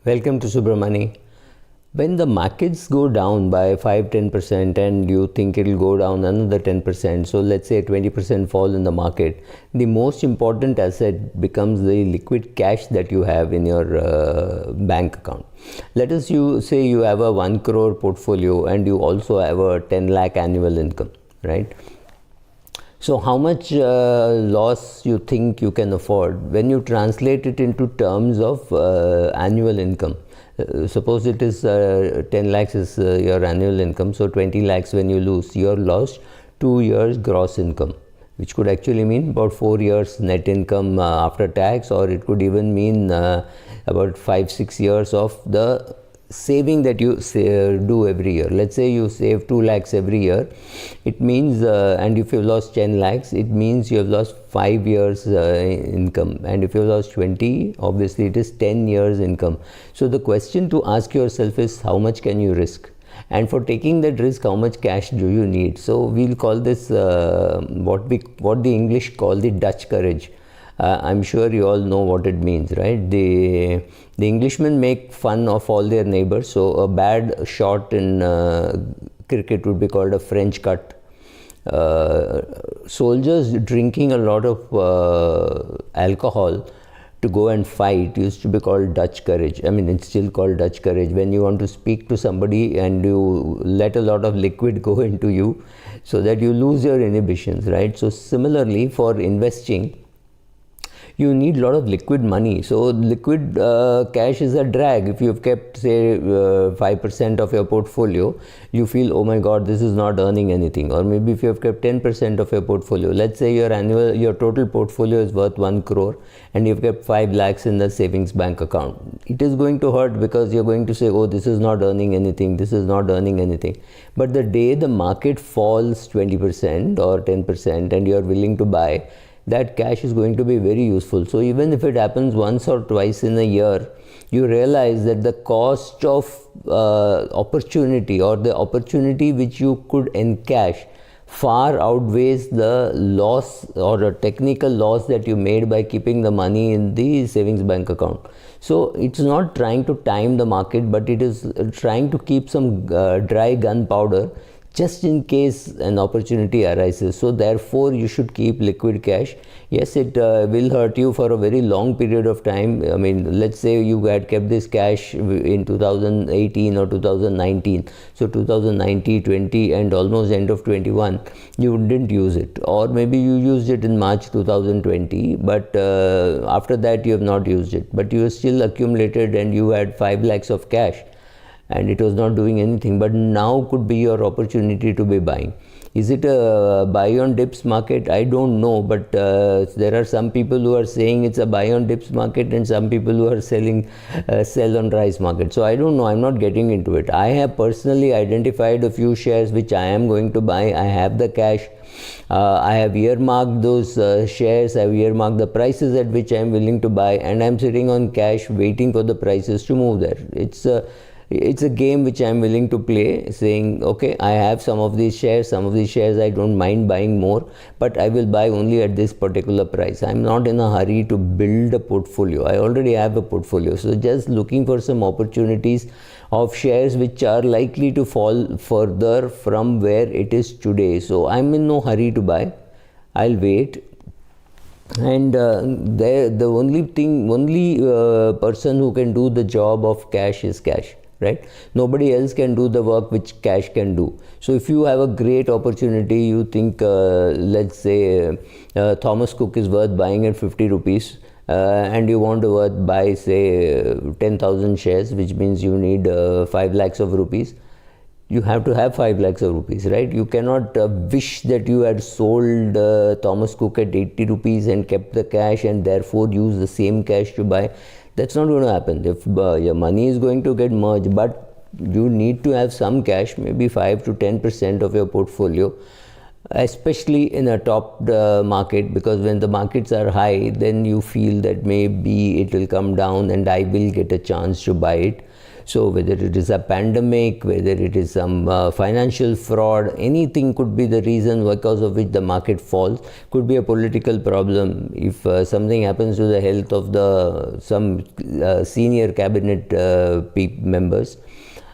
Welcome to Subramani. When the markets go down by 5-10% and you think it will go down another 10%, so let's say 20% fall in the market, the most important asset becomes the liquid cash that you have in your bank account. Let us say you have a 1 crore portfolio and you also have a 10 lakh annual income, right? So how much loss you think you can afford when you translate it into terms of annual income? Suppose it is 10 lakhs is your annual income, so 20 lakhs when you lose, you're lost 2 years gross income, which could actually mean about 4 years net income after tax, or it could even mean about 5-6 years of the saving that you do every year. Let's say you save 2 lakhs every year, it means and if you lost 10 lakhs, it means you have lost 5 years income, and if you lost 20, obviously it is 10 years income. So the question to ask yourself is, how much can you risk? And for taking that risk, how much cash do you need? So we'll call this what the English call the Dutch courage. I'm sure you all know what it means, right? The Englishmen make fun of all their neighbors. So a bad shot in cricket would be called a French cut. Soldiers drinking a lot of alcohol to go and fight used to be called Dutch courage. I mean, it's still called Dutch courage. When you want to speak to somebody and you let a lot of liquid go into you so that you lose your inhibitions, right? So similarly, for investing, you need a lot of liquid money. So liquid cash is a drag. If you've kept, say, 5% of your portfolio, you feel, oh my God, this is not earning anything. Or maybe if you have kept 10% of your portfolio, let's say your total portfolio is worth 1 crore and you've kept 5 lakhs in the savings bank account. It is going to hurt because you're going to say, oh, this is not earning anything, this is not earning anything. But the day the market falls 20% or 10% and you're willing to buy, that cash is going to be very useful. So even if it happens once or twice in a year, you realize that the cost of opportunity, or the opportunity which you could encash, far outweighs the loss or a technical loss that you made by keeping the money in the savings bank account. So it's not trying to time the market, but it is trying to keep some dry gunpowder just in case an opportunity arises. So therefore you should keep liquid cash. Yes, it will hurt you for a very long period of time. I mean, let's say you had kept this cash in 2018 or 2019, so 2019, 20 and almost end of 21, you didn't use it, or maybe you used it in March 2020, but after that you have not used it, but you still accumulated and you had 5 lakhs of cash and it was not doing anything. But now could be your opportunity to be buying. Is it a buy on dips market? I don't know, but there are some people who are saying it's a buy on dips market and some people who are selling sell on rise market. So I don't know, I'm not getting into it. I have personally identified a few shares which I am going to buy. I have the cash. I have earmarked those shares. I have earmarked the prices at which I am willing to buy, and I am sitting on cash waiting for the prices to move there. It's a game which I am willing to play, saying, okay, I have some of these shares I don't mind buying more, but I will buy only at this particular price. I'm not in a hurry to build a portfolio. I already have a portfolio. So just looking for some opportunities of shares which are likely to fall further from where it is today. So I'm in no hurry to buy. I'll wait. And the only person who can do the job of cash is cash, right? Nobody else can do the work which cash can do. So if you have a great opportunity, you think, let's say Thomas Cook is worth buying at 50 rupees, and you want to buy, say, 10,000 shares, which means you need 5 lakhs of rupees. You have to have 5 lakhs of rupees, right? You cannot wish that you had sold Thomas Cook at 80 rupees and kept the cash and therefore use the same cash to buy. That's not going to happen. If your money is going to get merged, but you need to have some cash, maybe 5 to 10% of your portfolio, especially in a top market, because when the markets are high, then you feel that maybe it will come down and I will get a chance to buy it. So whether it is a pandemic, whether it is some financial fraud, anything could be the reason because of which the market falls. Could be a political problem. If something happens to the health of some senior cabinet members,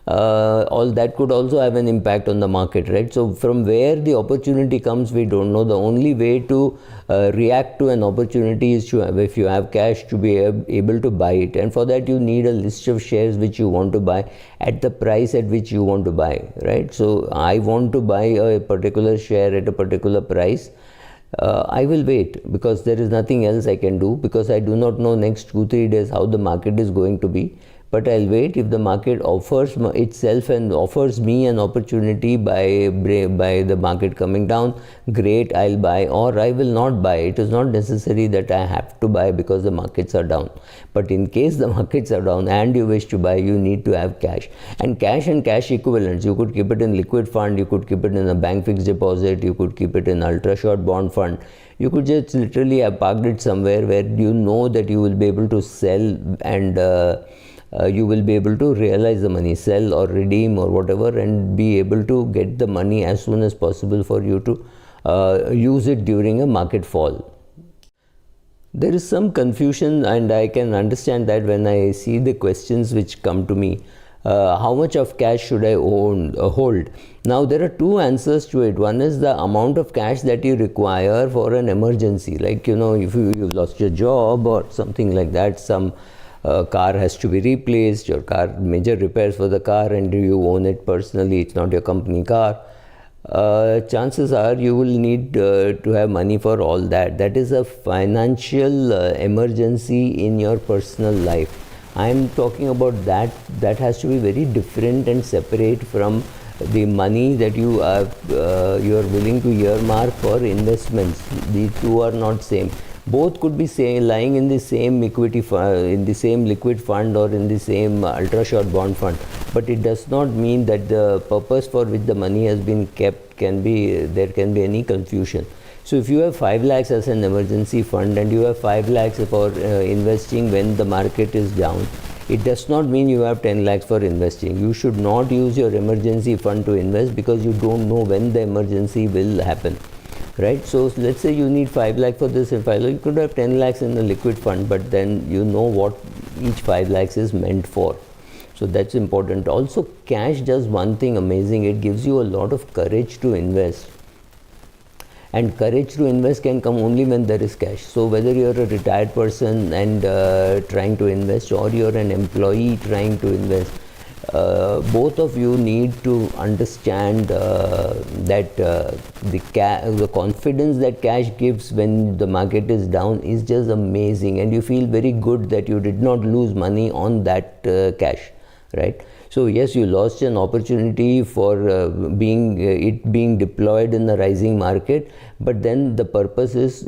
all that could also have an impact on the market, right? So from where the opportunity comes, we don't know. The only way to react to an opportunity is to have, if you have cash, to be able to buy it, and for that you need a list of shares which you want to buy at the price at which you want to buy, right? So I want to buy a particular share at a particular price. I will wait because there is nothing else I can do, because I do not know next 2-3 days how the market is going to be. But I'll wait. If the market offers itself and offers me an opportunity by the market coming down, great, I'll buy, or I will not buy. It is not necessary that I have to buy because the markets are down. But in case the markets are down and you wish to buy, you need to have cash. And cash equivalents, you could keep it in liquid fund, you could keep it in a bank fixed deposit, you could keep it in ultra short bond fund. You could just literally have parked it somewhere where you know that you will be able to sell and you will be able to realize the money, sell or redeem or whatever, and be able to get the money as soon as possible for you to use it during a market fall. There is some confusion, and I can understand that when I see the questions which come to me. How much of cash should I hold? Now there are two answers to it. One is the amount of cash that you require for an emergency, like if you've lost your job or something like that, some car has to be replaced, your car, major repairs for the car, and you own it personally, it's not your company car. Chances are you will need to have money for all that. That is a financial emergency in your personal life. I am talking about that has to be very different and separate from the money that you are willing to earmark for investments. The two are not same. Both could be lying in the same equity in the same liquid fund or in the same ultra short bond fund, but it does not mean that the purpose for which the money has been kept there can be any confusion. So if you have 5 lakhs as an emergency fund and you have 5 lakhs for investing when the market is down, it does not mean you have 10 lakhs for investing. You should not use your emergency fund to invest because you don't know when the emergency will happen. Right, so let's say you need 5 lakh for this, and 5 lakh, you could have 10 lakhs in the liquid fund, but then you know what each 5 lakhs is meant for. So that's important. Also, cash does one thing amazing. It gives you a lot of courage to invest. And courage to invest can come only when there is cash. So whether you're a retired person and trying to invest, or you're an employee trying to invest, both of you need to understand that the confidence that cash gives when the market is down is just amazing, and you feel very good that you did not lose money on that cash, right? So yes, you lost an opportunity for being deployed in the rising market, but then the purpose is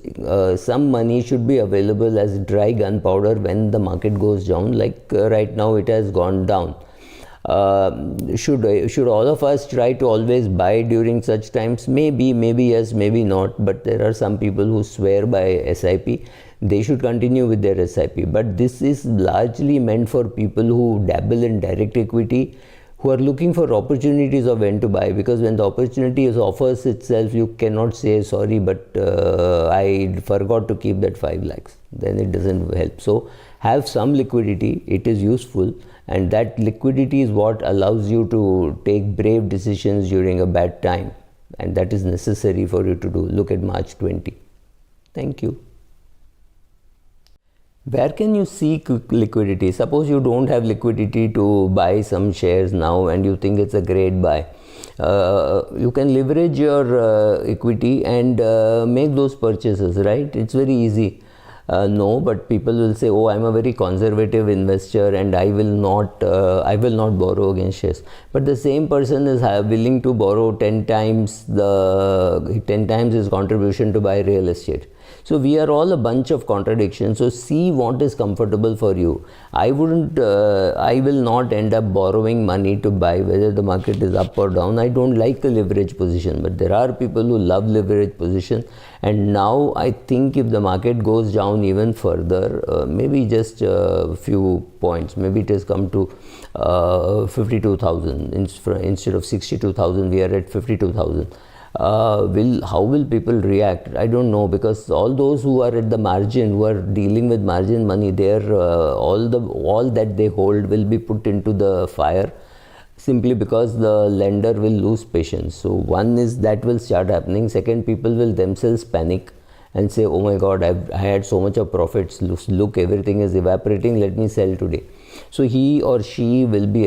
some money should be available as dry gunpowder when the market goes down, like right now it has gone down. Should all of us try to always buy during such times? Maybe yes, maybe not, but there are some people who swear by SIP. They should continue with their SIP, but this is largely meant for people who dabble in direct equity, who are looking for opportunities of when to buy, because when the opportunity offers itself, you cannot say sorry, but I forgot to keep that 5 lakhs. Then it doesn't help. So have some liquidity, it is useful, and that liquidity is what allows you to take brave decisions during a bad time, and that is necessary for you to do. Look at March 20. Thank you. Where can you seek liquidity? Suppose you don't have liquidity to buy some shares now and you think it's a great buy. You can leverage your equity and make those purchases, right? It's very easy. No, but people will say, oh, I'm a very conservative investor and I will not borrow against shares. But the same person is willing to borrow 10 times his contribution to buy real estate. So we are all a bunch of contradictions. So see what is comfortable for you. I will not end up borrowing money to buy whether the market is up or down. I don't like a leverage position, but there are people who love leverage position. And now I think if the market goes down even further, maybe just a few points, maybe it has come to 52,000 instead of 62,000, we are at 52,000. How will people react? I don't know, because all those who are at the margin, who are dealing with margin money, all that they hold will be put into the fire, simply because the lender will lose patience. So one is that will start happening. Second, people will themselves panic and say, oh my God, I had so much of profits, look, everything is evaporating, let me sell today. So he or she will be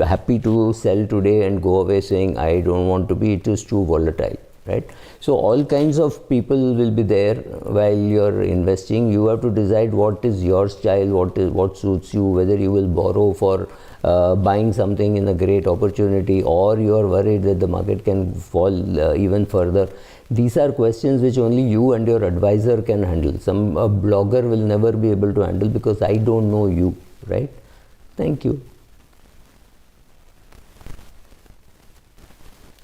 happy to sell today and go away saying, I don't want to be, it is too volatile, right? So all kinds of people will be there while you're investing. You have to decide what is your style, what suits you, whether you will borrow for buying something in a great opportunity, or you are worried that the market can fall even further. These are questions which only you and your advisor can handle. A blogger will never be able to handle, because I don't know you, right? Thank you.